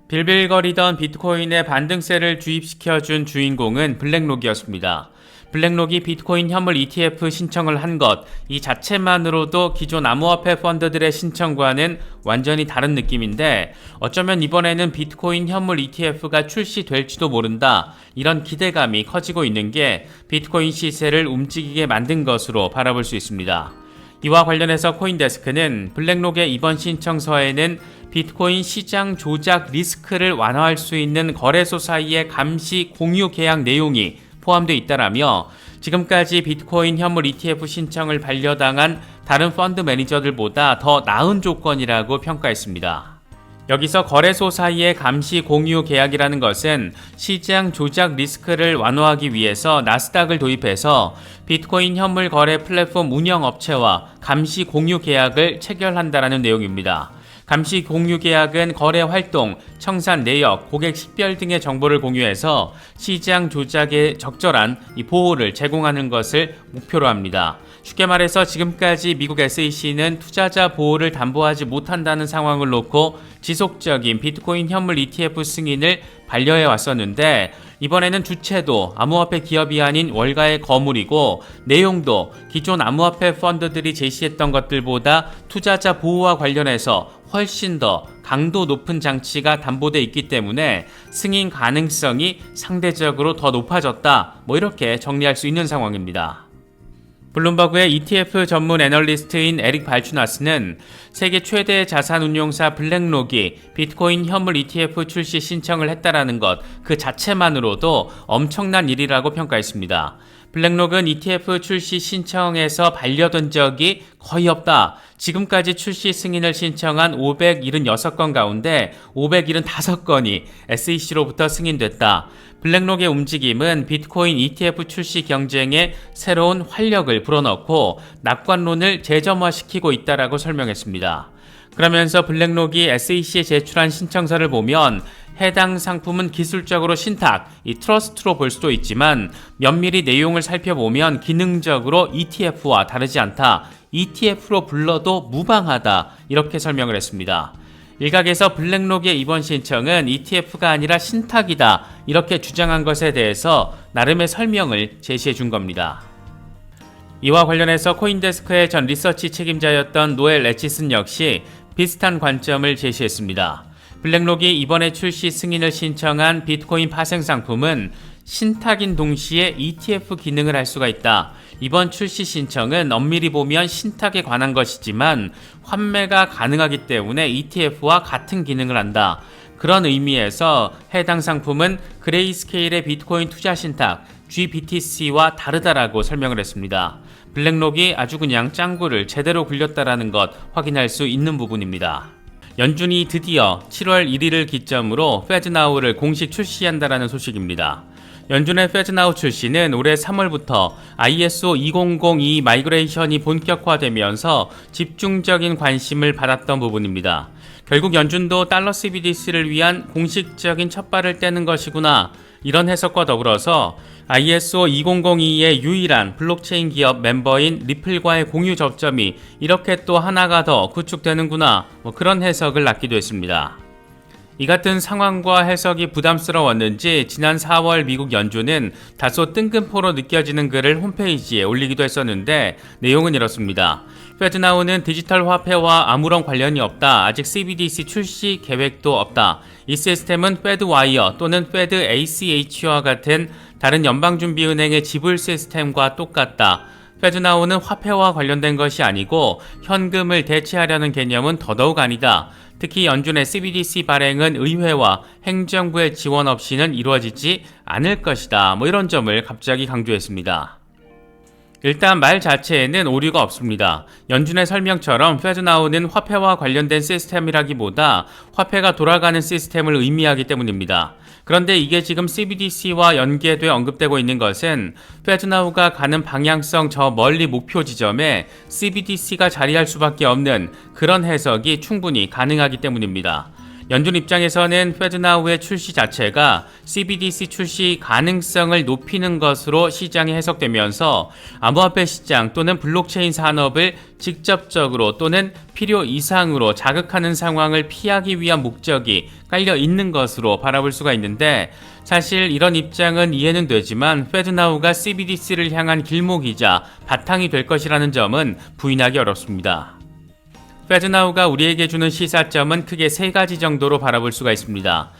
빌빌거리던 비트코인에 반등세를 주입시켜준 주인공은 블랙록이었습니다. 블랙록이 비트코인 현물 ETF 신청을 한 것, 이 자체만으로도 기존 암호화폐 펀드들의 신청과는 완전히 다른 느낌인데 어쩌면 이번에는 비트코인 현물 ETF가 출시될지도 모른다, 이런 기대감이 커지고 있는 게 비트코인 시세를 움직이게 만든 것으로 바라볼 수 있습니다. 이와 관련해서 코인데스크는 블랙록의 이번 신청서에는 비트코인 시장 조작 리스크를 완화할 수 있는 거래소 사이의 감시 공유 계약 내용이 포함되어 있다라며 지금까지 비트코인 현물 ETF 신청을 반려당한 다른 펀드 매니저들보다 더 나은 조건이라고 평가했습니다. 여기서 거래소 사이의 감시 공유 계약이라는 것은 시장 조작 리스크를 완화하기 위해서 나스닥을 도입해서 비트코인 현물 거래 플랫폼 운영업체와 감시 공유 계약을 체결한다라는 내용입니다. 감시 공유 계약은 거래 활동, 청산 내역, 고객 식별 등의 정보를 공유해서 시장 조작에 적절한 보호를 제공하는 것을 목표로 합니다. 쉽게 말해서 지금까지 미국 SEC는 투자자 보호를 담보하지 못한다는 상황을 놓고 지속적인 비트코인 현물 ETF 승인을 반려해 왔었는데 이번에는 주체도 암호화폐 기업이 아닌 월가의 거물이고 내용도 기존 암호화폐 펀드들이 제시했던 것들보다 투자자 보호와 관련해서 훨씬 더 강도 높은 장치가 담보돼 있기 때문에 승인 가능성이 상대적으로 더 높아졌다, 이렇게 정리할 수 있는 상황입니다. 블룸버그의 ETF 전문 애널리스트인 에릭 발추나스는 세계 최대 자산운용사 블랙록이 비트코인 현물 ETF 출시 신청을 했다라는 것 그 자체만으로도 엄청난 일이라고 평가했습니다. 블랙록은 ETF 출시 신청에서 반려된 적이 거의 없다. 지금까지 출시 승인을 신청한 576건 가운데 575건이 SEC로부터 승인됐다. 블랙록의 움직임은 비트코인 ETF 출시 경쟁에 새로운 활력을 불어넣고 낙관론을 재점화시키고 있다라고 설명했습니다. 그러면서 블랙록이 SEC에 제출한 신청서를 보면 해당 상품은 기술적으로 신탁, 트러스트로 볼 수도 있지만 면밀히 내용을 살펴보면 기능적으로 ETF와 다르지 않다, ETF로 불러도 무방하다, 이렇게 설명을 했습니다. 일각에서 블랙록의 이번 신청은 ETF가 아니라 신탁이다, 이렇게 주장한 것에 대해서 나름의 설명을 제시해 준 겁니다. 이와 관련해서 코인데스크의 전 리서치 책임자였던 노엘 에치슨 역시 비슷한 관점을 제시했습니다. 블랙록이 이번에 출시 승인을 신청한 비트코인 파생 상품은 신탁인 동시에 ETF 기능을 할 수가 있다. 이번 출시 신청은 엄밀히 보면 신탁에 관한 것이지만 환매가 가능하기 때문에 ETF와 같은 기능을 한다. 그런 의미에서 해당 상품은 그레이스케일의 비트코인 투자 신탁 GBTC와 다르다라고 설명을 했습니다. 블랙록이 아주 그냥 짱구를 제대로 굴렸다라는 것 확인할 수 있는 부분입니다. 연준이 드디어 7월 1일을 기점으로 페드나우를 공식 출시한다라는 소식입니다. 연준의 페드나우 출시는 올해 3월부터 ISO 2002 마이그레이션이 본격화되면서 집중적인 관심을 받았던 부분입니다. 결국 연준도 달러 CBDC를 위한 공식적인 첫발을 떼는 것이구나, 이런 해석과 더불어서 ISO 2002의 유일한 블록체인 기업 멤버인 리플과의 공유 접점이 이렇게 또 하나가 더 구축되는구나, 그런 해석을 낳기도 했습니다. 이 같은 상황과 해석이 부담스러웠는지 지난 4월 미국 연준은 다소 뜬금포로 느껴지는 글을 홈페이지에 올리기도 했었는데 내용은 이렇습니다. 페드나우는 디지털 화폐와 아무런 관련이 없다. 아직 CBDC 출시 계획도 없다. 이 시스템은 페드와이어 또는 페드 ACH와 같은 다른 연방준비은행의 지불 시스템과 똑같다. 페드나우는 화폐와 관련된 것이 아니고 현금을 대체하려는 개념은 더더욱 아니다. 특히 연준의 CBDC 발행은 의회와 행정부의 지원 없이는 이루어지지 않을 것이다. 이런 점을 갑자기 강조했습니다. 일단 말 자체에는 오류가 없습니다. 연준의 설명처럼 페드나우는 화폐와 관련된 시스템이라기보다 화폐가 돌아가는 시스템을 의미하기 때문입니다. 그런데 이게 지금 CBDC와 연계돼 언급되고 있는 것은 페드나우가 가는 방향성 저 멀리 목표 지점에 CBDC가 자리할 수밖에 없는 그런 해석이 충분히 가능하기 때문입니다. 연준 입장에서는 페드나우의 출시 자체가 CBDC 출시 가능성을 높이는 것으로 시장이 해석되면서 암호화폐 시장 또는 블록체인 산업을 직접적으로 또는 필요 이상으로 자극하는 상황을 피하기 위한 목적이 깔려 있는 것으로 바라볼 수가 있는데, 사실 이런 입장은 이해는 되지만 페드나우가 CBDC를 향한 길목이자 바탕이 될 것이라는 점은 부인하기 어렵습니다. 페드나우가 우리에게 주는 시사점은 크게 세 가지 정도로 바라볼 수가 있습니다.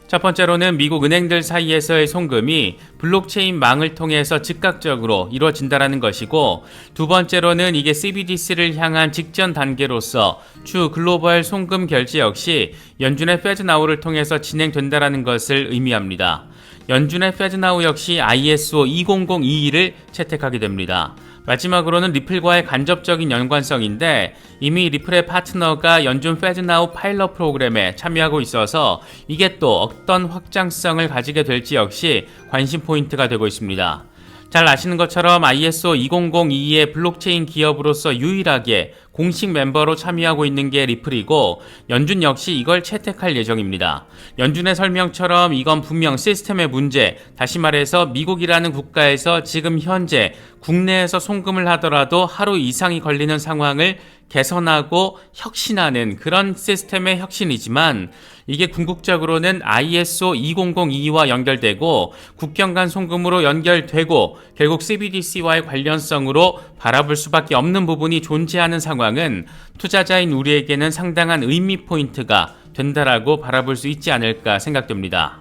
첫 번째로는 미국 은행들 사이에서의 송금이 블록체인 망을 통해서 즉각적으로 이루어진다는 것이고, 두 번째로는 이게 CBDC를 향한 직전 단계로서 추 글로벌 송금 결제 역시 연준의 페드나우를 통해서 진행된다는 것을 의미합니다. 연준의 페드나우 역시 ISO 20022를 채택하게 됩니다. 마지막으로는 리플과의 간접적인 연관성인데, 이미 리플의 파트너가 연준 페드나우 파일럿 프로그램에 참여하고 있어서 이게 또 어떤 확장성을 가지게 될지 역시 관심 포인트가 되고 있습니다. 잘 아시는 것처럼 ISO 20022의 블록체인 기업으로서 유일하게 공식 멤버로 참여하고 있는 게 리플이고, 연준 역시 이걸 채택할 예정입니다. 연준의 설명처럼 이건 분명 시스템의 문제, 다시 말해서 미국이라는 국가에서 지금 현재 국내에서 송금을 하더라도 하루 이상이 걸리는 상황을 개선하고 혁신하는 그런 시스템의 혁신이지만, 이게 궁극적으로는 ISO 20022와 연결되고 국경 간 송금으로 연결되고 결국 CBDC와의 관련성으로 바라볼 수밖에 없는 부분이 존재하는 상황은 투자자인 우리에게는 상당한 의미 포인트가 된다라고 바라볼 수 있지 않을까 생각됩니다.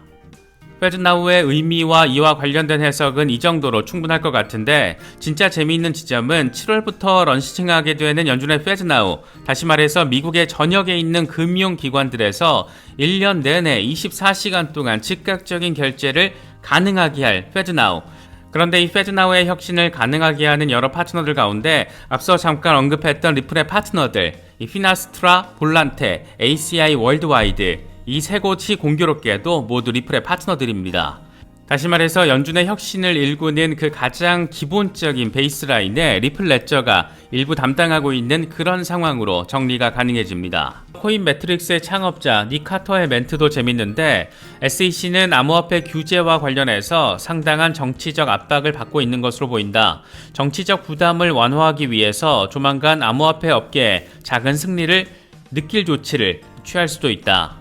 페드나우의 의미와 이와 관련된 해석은 이 정도로 충분할 것 같은데, 진짜 재미있는 지점은 7월부터 런칭하게 되는 연준의 페드나우, 다시 말해서 미국의 전역에 있는 금융기관들에서 1년 내내 24시간 동안 즉각적인 결제를 가능하게 할 페드나우. 그런데 이 페드나우의 혁신을 가능하게 하는 여러 파트너들 가운데 앞서 잠깐 언급했던 리플의 파트너들, 이 피나스트라, 볼란테, ACI 월드와이드, 이 세 곳이 공교롭게도 모두 리플의 파트너들입니다. 다시 말해서 연준의 혁신을 일구는 그 가장 기본적인 베이스라인에 리플 레저가 일부 담당하고 있는 그런 상황으로 정리가 가능해집니다. 코인 매트릭스의 창업자 닉 카터의 멘트도 재밌는데, SEC는 암호화폐 규제와 관련해서 상당한 정치적 압박을 받고 있는 것으로 보인다. 정치적 부담을 완화하기 위해서 조만간 암호화폐 업계에 작은 승리를 느낄 조치를 취할 수도 있다.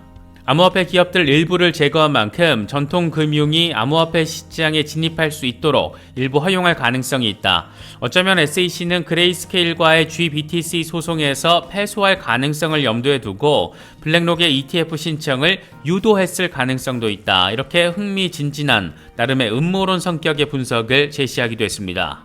암호화폐 기업들 일부를 제거한 만큼 전통 금융이 암호화폐 시장에 진입할 수 있도록 일부 허용할 가능성이 있다. 어쩌면 SEC는 그레이스케일과의 GBTC 소송에서 패소할 가능성을 염두에 두고 블랙록의 ETF 신청을 유도했을 가능성도 있다. 이렇게 흥미진진한 나름의 음모론 성격의 분석을 제시하기도 했습니다.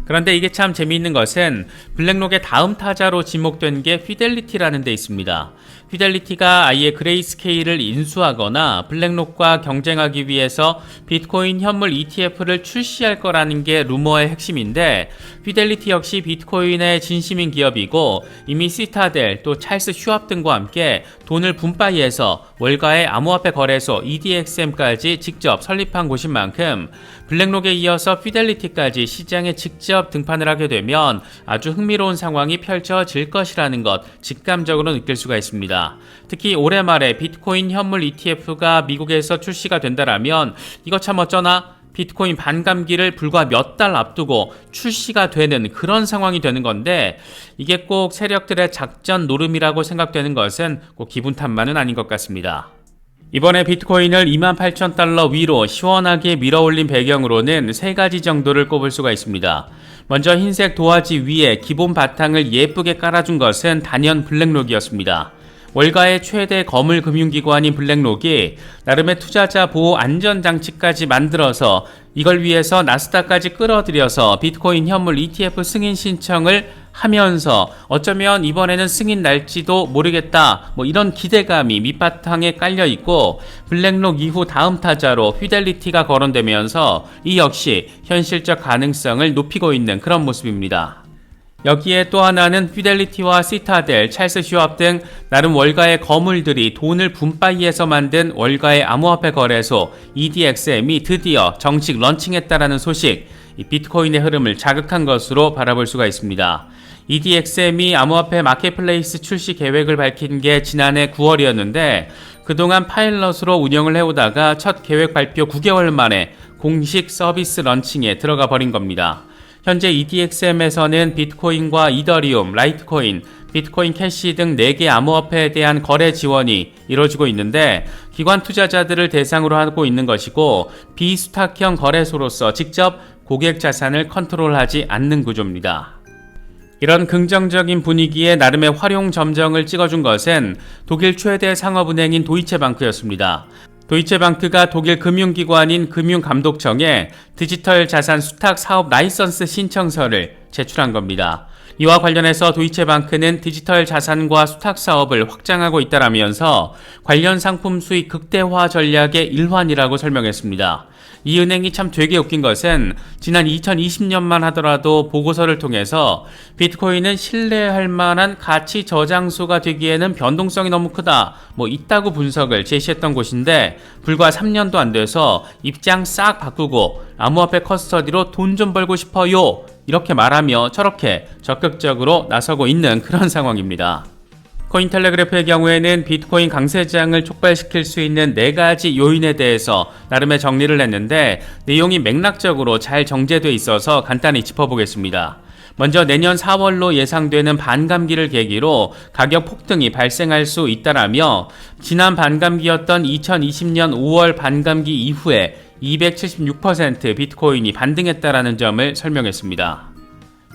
그런데 이게 참 재미있는 것은 블랙록의 다음 타자로 지목된 게 피델리티라는 데 있습니다. 피델리티가 아예 그레이스케일을 인수하거나 블랙록과 경쟁하기 위해서 비트코인 현물 ETF를 출시할 거라는 게 루머의 핵심인데, 피델리티 역시 비트코인의 진심인 기업이고 이미 시타델 또 찰스 슈왑 등과 함께 돈을 분파이해서 월가의 암호화폐 거래소 EDXM까지 직접 설립한 곳인 만큼 블랙록에 이어서 피델리티까지 시장에 직접 등판을 하게 되면 아주 흥미로운 상황이 펼쳐질 것이라는 것 직감적으로 느낄 수가 있습니다. 특히 올해 말에 비트코인 현물 ETF가 미국에서 출시가 된다라면 이거 참 어쩌나 비트코인 반감기를 불과 몇 달 앞두고 출시가 되는 그런 상황이 되는 건데, 이게 꼭 세력들의 작전 노름이라고 생각되는 것은 꼭 기분 탓만은 아닌 것 같습니다. 이번에 비트코인을 28,000달러 위로 시원하게 밀어올린 배경으로는 세 가지 정도를 꼽을 수가 있습니다. 먼저 흰색 도화지 위에 기본 바탕을 예쁘게 깔아준 것은 단연 블랙록이었습니다. 월가의 최대 거물 금융기관인 블랙록이 나름의 투자자 보호 안전장치까지 만들어서 이걸 위해서 나스닥까지 끌어들여서 비트코인 현물 ETF 승인 신청을 하면서 어쩌면 이번에는 승인 날지도 모르겠다, 이런 기대감이 밑바탕에 깔려 있고, 블랙록 이후 다음 타자로 피델리티가 거론되면서 이 역시 현실적 가능성을 높이고 있는 그런 모습입니다. 여기에 또 하나는 피델리티와 시타델, 찰스 슈왑 등 나름 월가의 거물들이 돈을 분파이해서 만든 월가의 암호화폐 거래소 EDXM이 드디어 정식 런칭했다라는 소식, 이 비트코인의 흐름을 자극한 것으로 바라볼 수가 있습니다. EDXM이 암호화폐 마켓플레이스 출시 계획을 밝힌 게 지난해 9월이었는데 그동안 파일럿으로 운영을 해오다가 첫 계획 발표 9개월 만에 공식 서비스 런칭에 들어가 버린 겁니다. 현재 EDXM에서는 비트코인과 이더리움, 라이트코인, 비트코인 캐시 등 4개 암호화폐에 대한 거래 지원이 이루어지고 있는데 기관 투자자들을 대상으로 하고 있는 것이고 비수탁형 거래소로서 직접 고객 자산을 컨트롤하지 않는 구조입니다. 이런 긍정적인 분위기에 나름의 활용 점정을 찍어준 것은 독일 최대 상업은행인 도이체방크였습니다. 도이체방크가 독일 금융기관인 금융감독청에 디지털 자산 수탁 사업 라이선스 신청서를 제출한 겁니다. 이와 관련해서 도이체방크는 디지털 자산과 수탁 사업을 확장하고 있다라면서 관련 상품 수익 극대화 전략의 일환이라고 설명했습니다. 이 은행이 참 되게 웃긴 것은 지난 2020년만 하더라도 보고서를 통해서 비트코인은 신뢰할 만한 가치 저장소가 되기에는 변동성이 너무 크다, 있다고 분석을 제시했던 곳인데 불과 3년도 안 돼서 입장 싹 바꾸고 암호화폐 커스터디로 돈 좀 벌고 싶어요 이렇게 말하며 저렇게 적극적으로 나서고 있는 그런 상황입니다. 코인텔레그래프의 경우에는 비트코인 강세장을 촉발시킬 수 있는 4가지 요인에 대해서 나름의 정리를 했는데 내용이 맥락적으로 잘 정제되어 있어서 간단히 짚어보겠습니다. 먼저 내년 4월로 예상되는 반감기를 계기로 가격 폭등이 발생할 수 있다라며 지난 반감기였던 2020년 5월 반감기 이후에 276% 비트코인이 반등했다라는 점을 설명했습니다.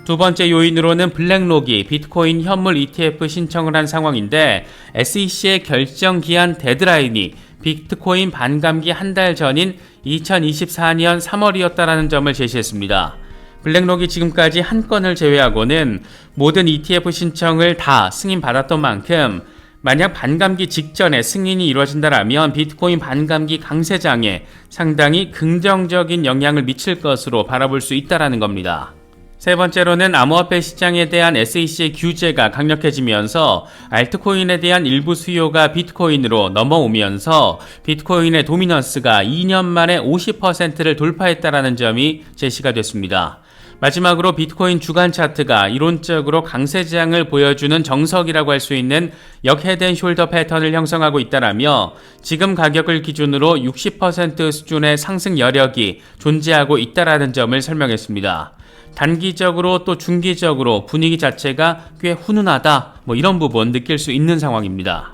두 번째 요인으로는 블랙록이 비트코인 현물 ETF 신청을 한 상황인데 SEC의 결정 기한 데드라인이 비트코인 반감기 한 달 전인 2024년 3월이었다라는 점을 제시했습니다. 블랙록이 지금까지 한 건을 제외하고는 모든 ETF 신청을 다 승인받았던 만큼 만약 반감기 직전에 승인이 이루어진다면 비트코인 반감기 강세장에 상당히 긍정적인 영향을 미칠 것으로 바라볼 수 있다는 겁니다. 세 번째로는 암호화폐 시장에 대한 SEC의 규제가 강력해지면서 알트코인에 대한 일부 수요가 비트코인으로 넘어오면서 비트코인의 도미넌스가 2년 만에 50%를 돌파했다는 점이 제시가 됐습니다. 마지막으로 비트코인 주간 차트가 이론적으로 강세장을 보여주는 정석이라고 할 수 있는 역헤드앤숄더 패턴을 형성하고 있다라며 지금 가격을 기준으로 60% 수준의 상승 여력이 존재하고 있다라는 점을 설명했습니다. 단기적으로 또 중기적으로 분위기 자체가 꽤 훈훈하다 이런 부분 느낄 수 있는 상황입니다.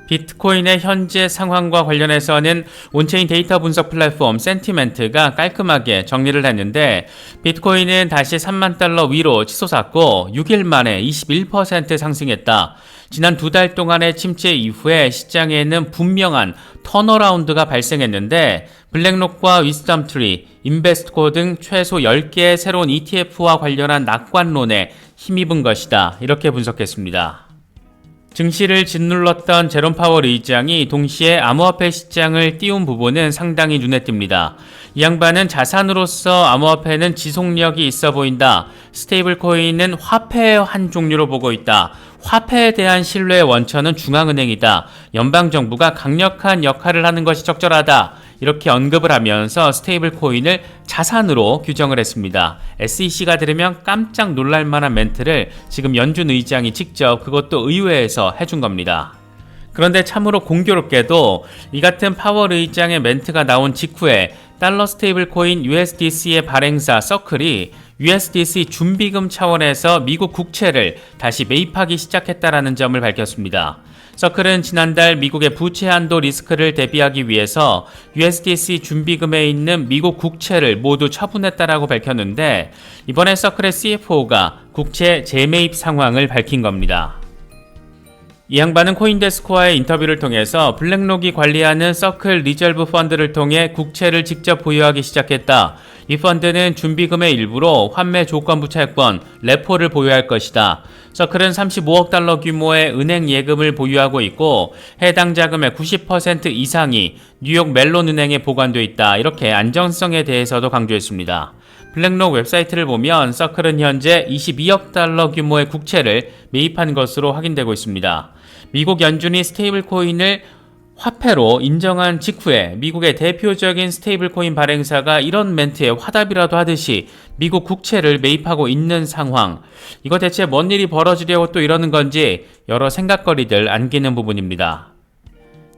비트코인의 현재 상황과 관련해서는 온체인 데이터 분석 플랫폼 센티멘트가 깔끔하게 정리를 했는데 비트코인은 다시 3만 달러 위로 치솟았고 6일 만에 21% 상승했다. 지난 2달 동안의 침체 이후에 시장에는 분명한 턴어라운드가 발생했는데 블랙록과 위스덤트리, 인베스트코 등 최소 10개의 새로운 ETF와 관련한 낙관론에 힘입은 것이다. 이렇게 분석했습니다. 증시를 짓눌렀던 제롬 파월 의장이 동시에 암호화폐 시장을 띄운 부분은 상당히 눈에 띕니다. 이 양반은 자산으로서 암호화폐는 지속력이 있어 보인다. 스테이블 코인은 화폐의 한 종류로 보고 있다. 화폐에 대한 신뢰의 원천은 중앙은행이다. 연방정부가 강력한 역할을 하는 것이 적절하다. 이렇게 언급을 하면서 스테이블 코인을 자산으로 규정을 했습니다. SEC가 들으면 깜짝 놀랄 만한 멘트를 지금 연준 의장이 직접 그것도 의회에서 해준 겁니다. 그런데 참으로 공교롭게도 이 같은 파월 의장의 멘트가 나온 직후에 달러 스테이블 코인 USDC의 발행사 서클이 USDC 준비금 차원에서 미국 국채를 다시 매입하기 시작했다라는 점을 밝혔습니다. 서클은 지난달 미국의 부채 한도 리스크를 대비하기 위해서 USDC 준비금에 있는 미국 국채를 모두 처분했다라고 밝혔는데 이번에 서클의 CFO가 국채 재매입 상황을 밝힌 겁니다. 이 양반은 코인데스코와의 인터뷰를 통해서 블랙록이 관리하는 서클 리저브 펀드를 통해 국채를 직접 보유하기 시작했다. 이 펀드는 준비금의 일부로 환매 조건부 채권, 레포를 보유할 것이다. 서클은 35억 달러 규모의 은행 예금을 보유하고 있고 해당 자금의 90% 이상이 뉴욕 멜론 은행에 보관돼 있다. 이렇게 안정성에 대해서도 강조했습니다. 블랙록 웹사이트를 보면 서클은 현재 22억 달러 규모의 국채를 매입한 것으로 확인되고 있습니다. 미국 연준이 스테이블 코인을 화폐로 인정한 직후에 미국의 대표적인 스테이블 코인 발행사가 이런 멘트에 화답이라도 하듯이 미국 국채를 매입하고 있는 상황. 이거 대체 뭔 일이 벌어지려고 또 이러는 건지 여러 생각거리들 안기는 부분입니다.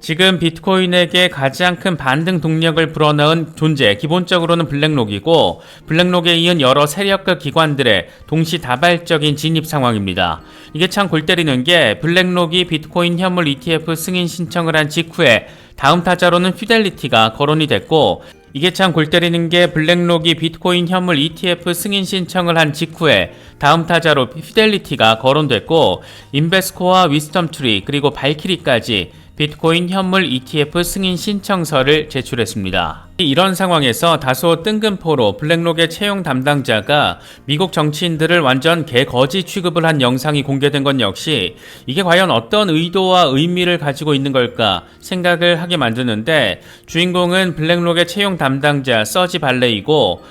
지금 비트코인에게 가장 큰 반등 동력을 불어넣은 존재, 기본적으로는 블랙록이고, 블랙록에 이은 여러 세력과 기관들의 동시다발적인 진입 상황입니다. 이게 참 골 때리는 게 블랙록이 비트코인 현물 ETF 승인 신청을 한 직후에 다음 타자로는 피델리티가 거론이 됐고, 이게 참 골 때리는 게 블랙록이 비트코인 현물 ETF 승인 신청을 한 직후에 다음 타자로 피델리티가 거론됐고, 인베스코와 위스덤트리 그리고 발키리까지 비트코인 현물 ETF 승인 신청서를 제출했습니다. 이런 상황에서 다소 뜬금포로 블랙록의 채용 담당자가 미국 정치인들을 완전 개거지 취급을 한 영상이 공개된 건 역시 이게 과연 어떤 의도와 의미를 가지고 있는 걸까 생각을 하게 만드는데, 주인공은 블랙록의 채용 담당자 서지 발레이고,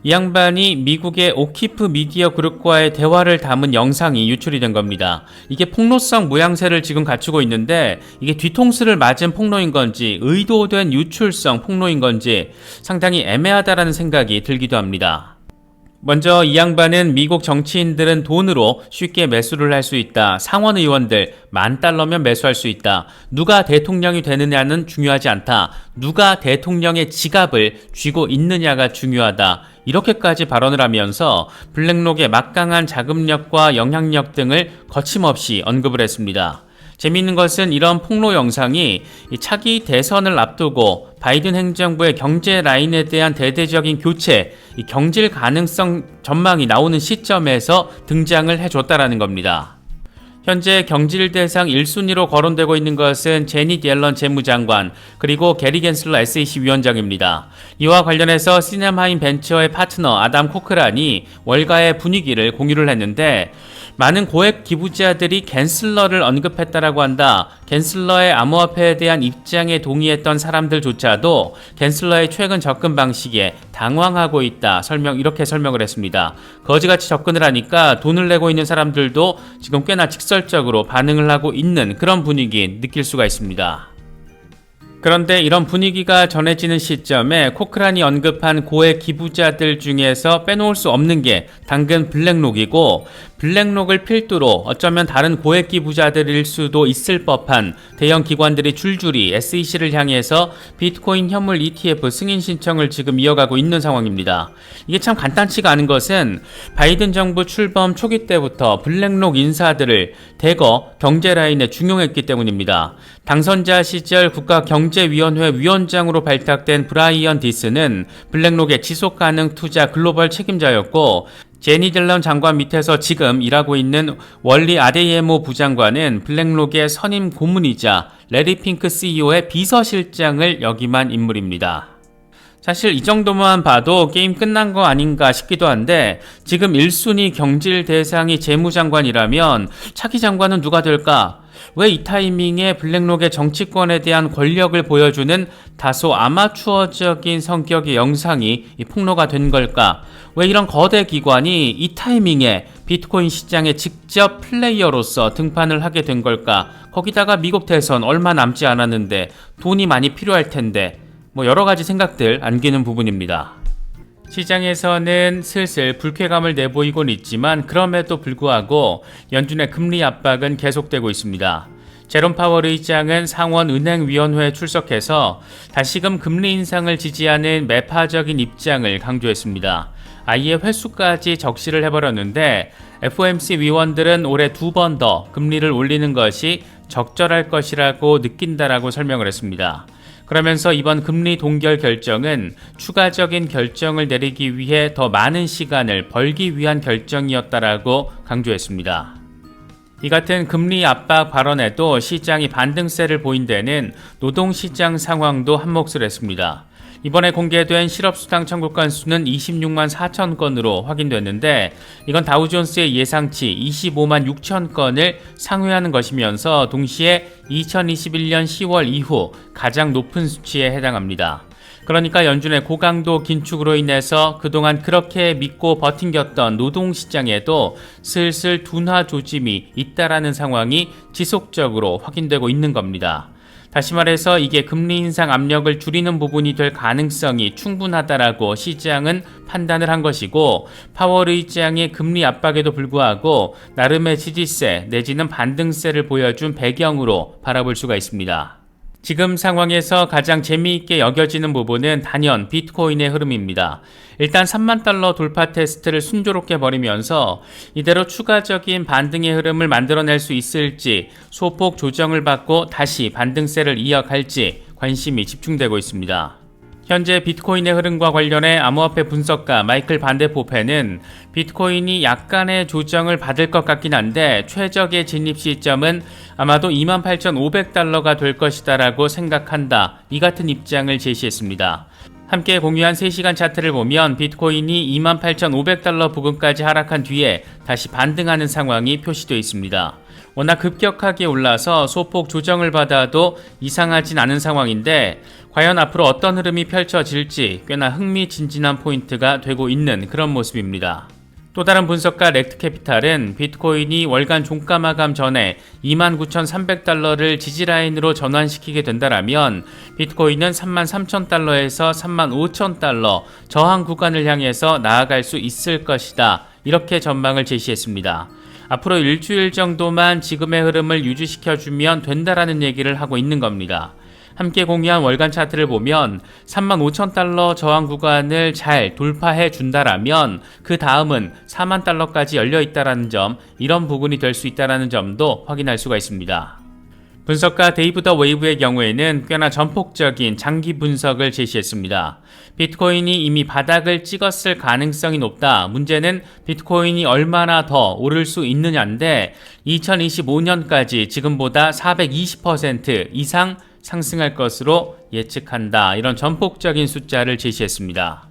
이 양반이 미국의 오키프 미디어 그룹과의 대화를 담은 영상이 유출이 된 겁니다. 이게 폭로성 모양새를 지금 갖추고 있는데, 이게 뒤통수를 맞은 폭로인 건지 의도된 유출성 폭로인 건지 상당히 애매하다라는 생각이 들기도 합니다. 먼저 이 양반은 미국 정치인들은 돈으로 쉽게 매수를 할 수 있다. 상원 의원들 $10,000면 매수할 수 있다. 누가 대통령이 되느냐는 중요하지 않다. 누가 대통령의 지갑을 쥐고 있느냐가 중요하다. 이렇게까지 발언을 하면서 블랙록의 막강한 자금력과 영향력 등을 거침없이 언급을 했습니다. 재미있는 것은 이런 폭로 영상이 차기 대선을 앞두고 바이든 행정부의 경제 라인에 대한 대대적인 교체, 경질 가능성 전망이 나오는 시점에서 등장을 해줬다라는 겁니다. 현재 경질 대상 1순위로 거론되고 있는 것은 제닛 옐런 재무장관 그리고 게리 겐슬러 SEC 위원장입니다. 이와 관련해서 시네마인 벤처의 파트너 아담 코크란이 월가의 분위기를 공유를 했는데, 많은 고액 기부자들이 겐슬러를 언급했다라고 한다. 겐슬러의 암호화폐에 대한 입장에 동의했던 사람들조차도 겐슬러의 최근 접근 방식에 당황하고 있다. 이렇게 설명을 했습니다. 거지같이 접근을 하니까 돈을 내고 있는 사람들도 지금 꽤나 직설적으로 반응을 하고 있는 그런 분위기 느낄 수가 있습니다. 그런데 이런 분위기가 전해지는 시점에 코크란이 언급한 고액 기부자들 중에서 빼놓을 수 없는 게 당근 블랙록이고, 블랙록을 필두로 어쩌면 다른 고액 기부자들일 수도 있을 법한 대형 기관들이 줄줄이 SEC를 향해서 비트코인 현물 ETF 승인 신청을 지금 이어가고 있는 상황입니다. 이게 참 간단치가 않은 것은 바이든 정부 출범 초기 때부터 블랙록 인사들을 대거 경제 라인에 중용했기 때문입니다. 당선자 시절 국가경제위원회 위원장으로 발탁된 브라이언 디스는 블랙록의 지속가능 투자 글로벌 책임자였고, 제니 옐런 장관 밑에서 지금 일하고 있는 월리 아데예모 부장관은 블랙록의 선임 고문이자 레리 핑크 CEO의 비서실장을 역임한 인물입니다. 사실 이 정도만 봐도 게임 끝난 거 아닌가 싶기도 한데, 지금 1순위 경질 대상이 재무장관이라면 차기 장관은 누가 될까? 왜 이 타이밍에 블랙록의 정치권에 대한 권력을 보여주는 다소 아마추어적인 성격의 영상이 폭로가 된 걸까? 왜 이런 거대 기관이 이 타이밍에 비트코인 시장에 직접 플레이어로서 등판을 하게 된 걸까? 거기다가 미국 대선 얼마 남지 않았는데 돈이 많이 필요할 텐데, 여러 가지 생각들 안기는 부분입니다. 시장에서는 슬슬 불쾌감을 내보이곤 있지만 그럼에도 불구하고 연준의 금리 압박은 계속되고 있습니다. 제롬 파월 의장은 상원은행위원회에 출석해서 다시금 금리 인상을 지지하는 매파적인 입장을 강조했습니다. 아예 회수까지 적시를 해버렸는데, FOMC 위원들은 올해 2번 더 금리를 올리는 것이 적절할 것이라고 느낀다라고 설명을 했습니다. 그러면서 이번 금리 동결 결정은 추가적인 결정을 내리기 위해 더 많은 시간을 벌기 위한 결정이었다라고 강조했습니다. 이 같은 금리 압박 발언에도 시장이 반등세를 보인 데는 노동시장 상황도 한몫을 했습니다. 이번에 공개된 실업수당 청구 건수는 26만 4천 건으로 확인됐는데, 이건 다우존스의 예상치 25만 6천 건을 상회하는 것이면서 동시에 2021년 10월 이후 가장 높은 수치에 해당합니다. 그러니까 연준의 고강도 긴축으로 인해서 그동안 그렇게 믿고 버틴겼던 노동시장에도 슬슬 둔화 조짐이 있다라는 상황이 지속적으로 확인되고 있는 겁니다. 다시 말해서 이게 금리 인상 압력을 줄이는 부분이 될 가능성이 충분하다라고 시장은 판단을 한 것이고, 파월 의장의 금리 압박에도 불구하고 나름의 지지세 내지는 반등세를 보여준 배경으로 바라볼 수가 있습니다. 지금 상황에서 가장 재미있게 여겨지는 부분은 단연 비트코인의 흐름입니다. 일단 3만 달러 돌파 테스트를 순조롭게 벌이면서 이대로 추가적인 반등의 흐름을 만들어낼 수 있을지, 소폭 조정을 받고 다시 반등세를 이어갈지 관심이 집중되고 있습니다. 현재 비트코인의 흐름과 관련해 암호화폐 분석가 마이클 반데포페는 비트코인이 약간의 조정을 받을 것 같긴 한데 최적의 진입 시점은 아마도 28,500달러가 될 것이다 라고 생각한다, 이 같은 입장을 제시했습니다. 함께 공유한 3시간 차트를 보면 비트코인이 28,500달러 부근까지 하락한 뒤에 다시 반등하는 상황이 표시되어 있습니다. 워낙 급격하게 올라서 소폭 조정을 받아도 이상하진 않은 상황인데, 과연 앞으로 어떤 흐름이 펼쳐질지 꽤나 흥미진진한 포인트가 되고 있는 그런 모습입니다. 또 다른 분석가 렉트캐피탈은 비트코인이 월간 종가 마감 전에 29,300달러를 지지라인으로 전환시키게 된다라면 비트코인은 33,000달러에서 35,000달러 저항 구간을 향해서 나아갈 수 있을 것이다, 이렇게 전망을 제시했습니다. 앞으로 일주일 정도만 지금의 흐름을 유지시켜주면 된다라는 얘기를 하고 있는 겁니다. 함께 공유한 월간 차트를 보면 35,000달러 저항 구간을 잘 돌파해 준다라면 그 다음은 4만 달러까지 열려 있다라는 점, 이런 부분이 될 수 있다라는 점도 확인할 수가 있습니다. 분석가 데이브 더 웨이브의 경우에는 꽤나 전폭적인 장기 분석을 제시했습니다. 비트코인이 이미 바닥을 찍었을 가능성이 높다. 문제는 비트코인이 얼마나 더 오를 수 있느냐인데 2025년까지 지금보다 420% 이상 상승할 것으로 예측한다, 이런 전폭적인 숫자를 제시했습니다.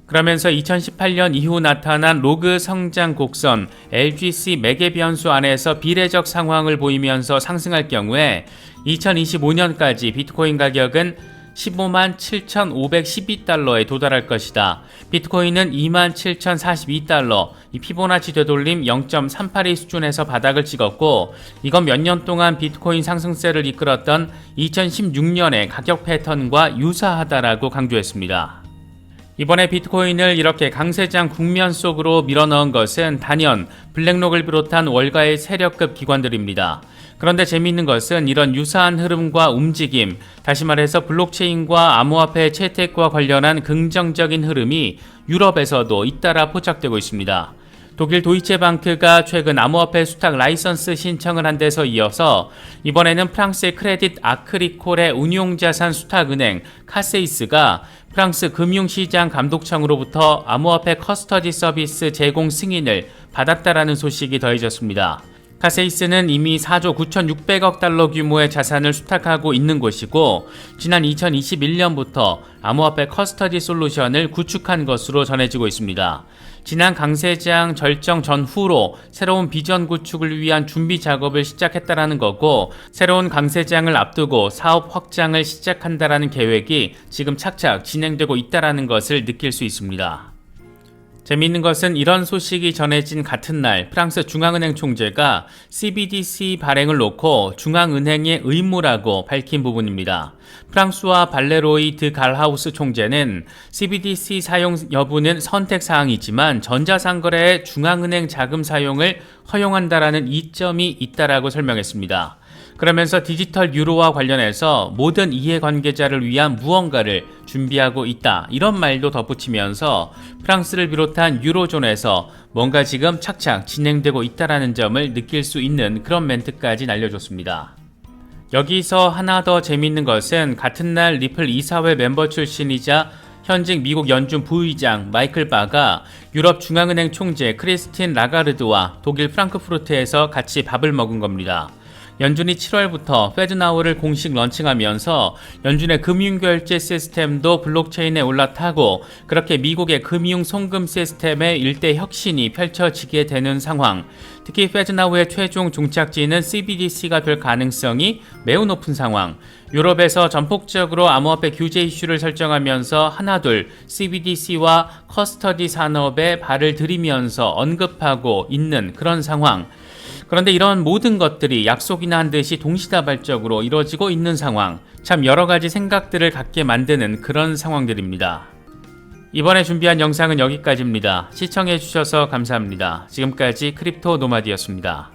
그러면서 2018년 이후 나타난 로그 성장 곡선 LGC 매개 변수 안에서 비례적 상황을 보이면서 상승할 경우에 2025년까지 비트코인 가격은 15만 7,512달러에 도달할 것이다. 비트코인은 27,042달러, 이 피보나치 되돌림 0.382 수준에서 바닥을 찍었고, 이건 몇 년 동안 비트코인 상승세를 이끌었던 2016년의 가격 패턴과 유사하다라고 강조했습니다. 이번에 비트코인을 이렇게 강세장 국면 속으로 밀어넣은 것은 단연 블랙록을 비롯한 월가의 세력급 기관들입니다. 그런데 재미있는 것은 이런 유사한 흐름과 움직임, 다시 말해서 블록체인과 암호화폐 채택과 관련한 긍정적인 흐름이 유럽에서도 잇따라 포착되고 있습니다. 독일 도이체방크가 최근 암호화폐 수탁 라이선스 신청을 한 데서 이어서 이번에는 프랑스의 크레딧 아크리콜의 운용자산 수탁은행 카세이스가 프랑스 금융시장 감독청으로부터 암호화폐 커스터디 서비스 제공 승인을 받았다라는 소식이 더해졌습니다. 카세이스는 이미 4조 9,600억 달러 규모의 자산을 수탁하고 있는 곳이고, 지난 2021년부터 암호화폐 커스터디 솔루션을 구축한 것으로 전해지고 있습니다. 지난 강세장 절정 전후로 새로운 비전 구축을 위한 준비 작업을 시작했다라는 거고, 새로운 강세장을 앞두고 사업 확장을 시작한다라는 계획이 지금 착착 진행되고 있다라는 것을 느낄 수 있습니다. 재미있는 것은 이런 소식이 전해진 같은 날 프랑스 중앙은행 총재가 CBDC 발행을 놓고 중앙은행의 의무라고 밝힌 부분입니다. 프랑스와 발레로이 드 갈하우스 총재는 CBDC 사용 여부는 선택사항이지만 전자상거래의 중앙은행 자금 사용을 허용한다라는 이점이 있다라고 설명했습니다. 그러면서 디지털 유로와 관련해서 모든 이해관계자를 위한 무언가를 준비하고 있다, 이런 말도 덧붙이면서 프랑스를 비롯한 유로존에서 뭔가 지금 착착 진행되고 있다라는 점을 느낄 수 있는 그런 멘트까지 날려줬습니다. 여기서 하나 더 재밌는 것은 같은 날 리플 이사회 멤버 출신이자 현직 미국 연준 부의장 마이클 바가 유럽 중앙은행 총재 크리스틴 라가르드와 독일 프랑크푸르트에서 같이 밥을 먹은 겁니다. 연준이 7월부터 페드나우를 공식 런칭하면서 연준의 금융결제 시스템도 블록체인에 올라타고, 그렇게 미국의 금융 송금 시스템의 일대 혁신이 펼쳐지게 되는 상황, 특히 페드나우의 최종 종착지는 CBDC가 될 가능성이 매우 높은 상황, 유럽에서 전폭적으로 암호화폐 규제 이슈를 설정하면서 하나둘 CBDC와 커스터디 산업에 발을 들이면서 언급하고 있는 그런 상황, 그런데 이런 모든 것들이 약속이나 한 듯이 동시다발적으로 이루어지고 있는 상황, 참 여러 가지 생각들을 갖게 만드는 그런 상황들입니다. 이번에 준비한 영상은 여기까지입니다. 시청해주셔서 감사합니다. 지금까지 크립토 노마드였습니다.